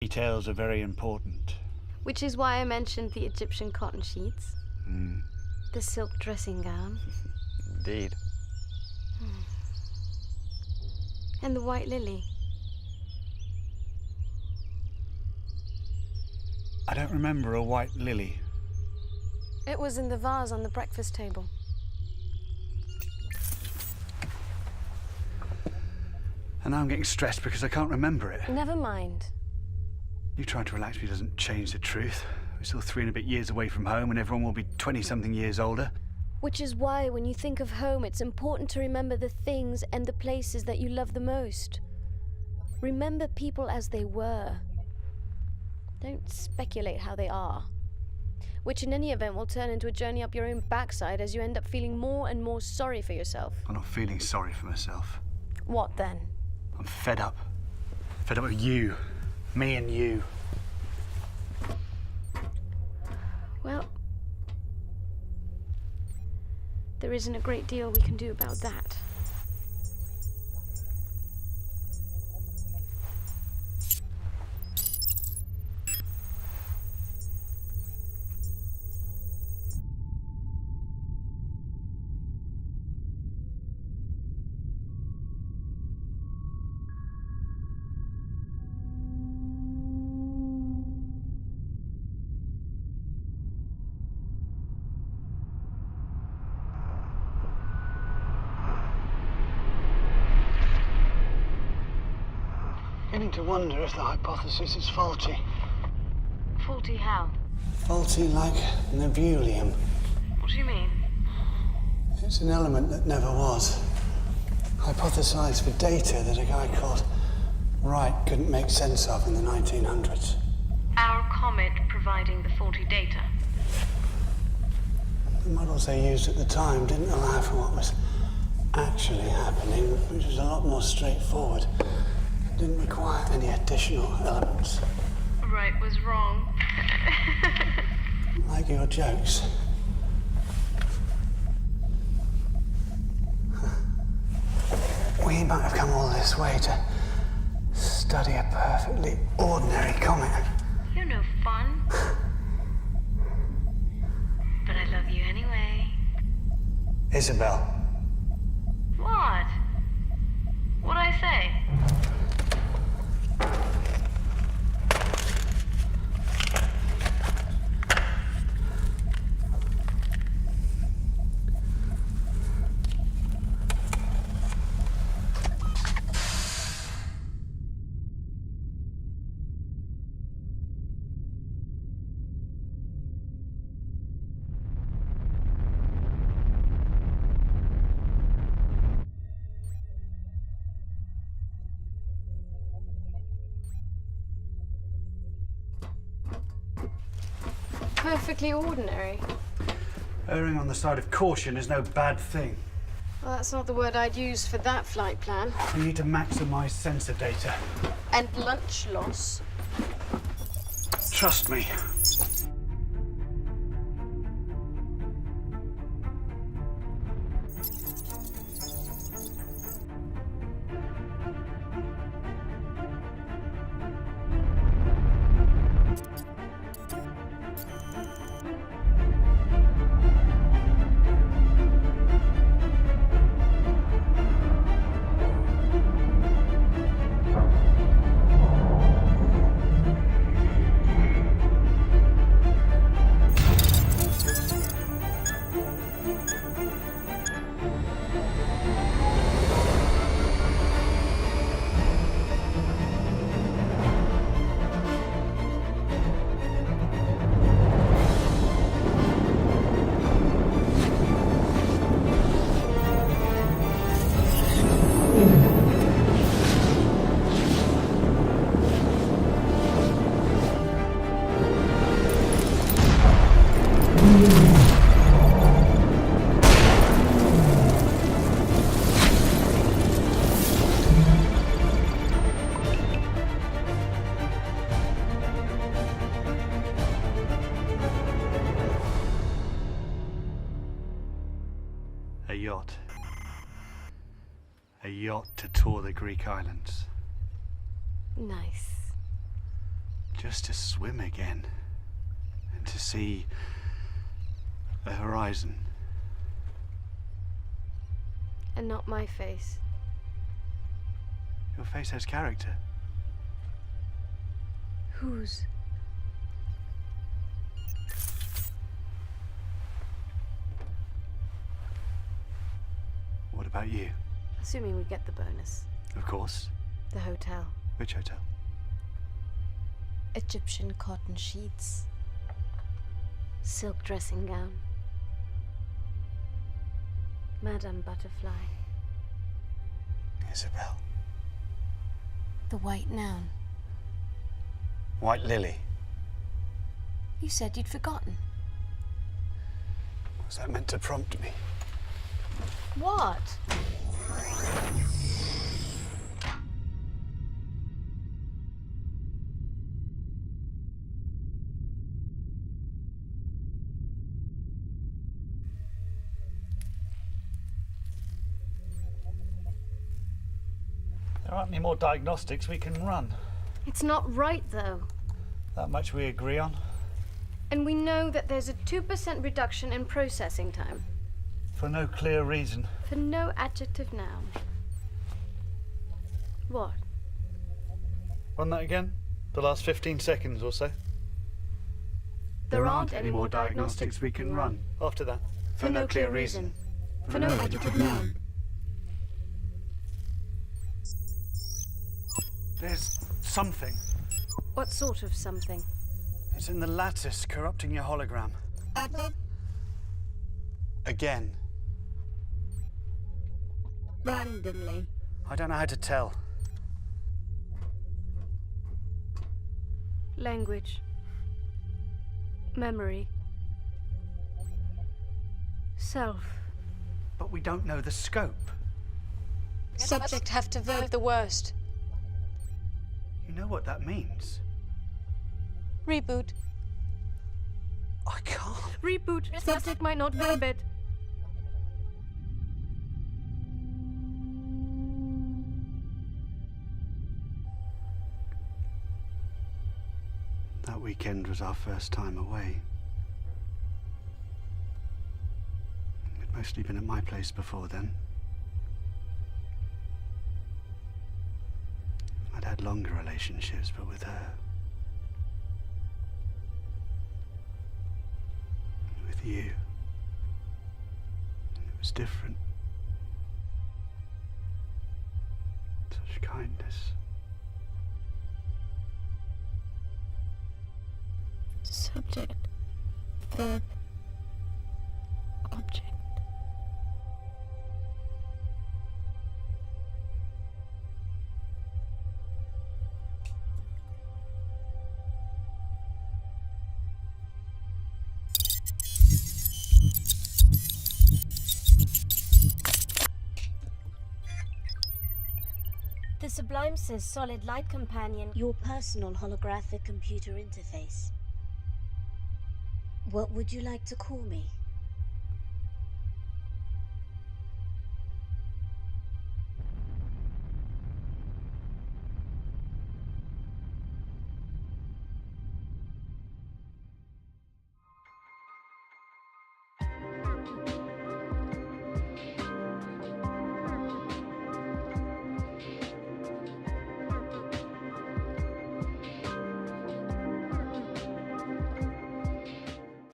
Details are very important. Which is why I mentioned the Egyptian cotton sheets. The silk dressing gown. Indeed. And the white lily. I don't remember a white lily. It was in the vase on the breakfast table. And now I'm getting stressed because I can't remember it. Never mind. You trying to relax me doesn't change the truth. We're still 3 and a bit years away from home and everyone will be 20-something years older. Which is why when you think of home, it's important to remember the things and the places that you love the most. Remember people as they were. Don't speculate how they are. Which in any event will turn into a journey up your own backside as you end up feeling more and more sorry for yourself. I'm not feeling sorry for myself. What then? I'm fed up. Fed up with you. Me and you. Well, there isn't a great deal we can do about that. Beginning to wonder if the hypothesis is faulty. Faulty how? Faulty like nebulium. What do you mean? It's an element that never was. Hypothesized for data that a guy called Wright couldn't make sense of in the 1900s. Our comet providing the faulty data. The models they used at the time didn't allow for what was actually happening, which was a lot more straightforward. Didn't require any additional elements. Wright was wrong. Like your jokes. We might have come all this way to study a perfectly ordinary comet. You're no fun. But I love you anyway. Isabel. What? What'd I say? Perfectly ordinary. Erring on the side of caution is no bad thing. Well, that's not the word I'd use for that flight plan. We need to maximize sensor data. And lunch loss. Trust me. A yacht. A yacht to tour the Greek islands. Nice. Just to swim again. And to see a horizon. And not my face. Your face has character. Whose? What about you? Assuming we get the bonus. Of course. The hotel. Which hotel? Egyptian cotton sheets. Silk dressing gown. Madame Butterfly. Isabel. The white noun. White Lily. You said you'd forgotten. Was that meant to prompt me? What? There aren't any more diagnostics we can run. It's not right, though. That much we agree on. And we know that there's a 2% reduction in processing time. For no clear reason. For no adjective noun. What? Run that again? The last 15 seconds or so. There aren't any more diagnostics we can run. After that. For no clear reason. For no adjective noun. There's something. What sort of something? It's in the lattice corrupting your hologram. Again. Randomly. I don't know how to tell. Language. Memory. Self. But we don't know the scope. Subject have to verb the worst. You know what that means? Reboot. I can't. Reboot. Subject might not verb it. That weekend was our first time away. We'd mostly been at my place before then. I'd had longer relationships, but with her. With you. It was different. Such kindness. Subject. Verb. Object. The Sublime says Solid Light Companion, your personal holographic computer interface. What would you like to call me?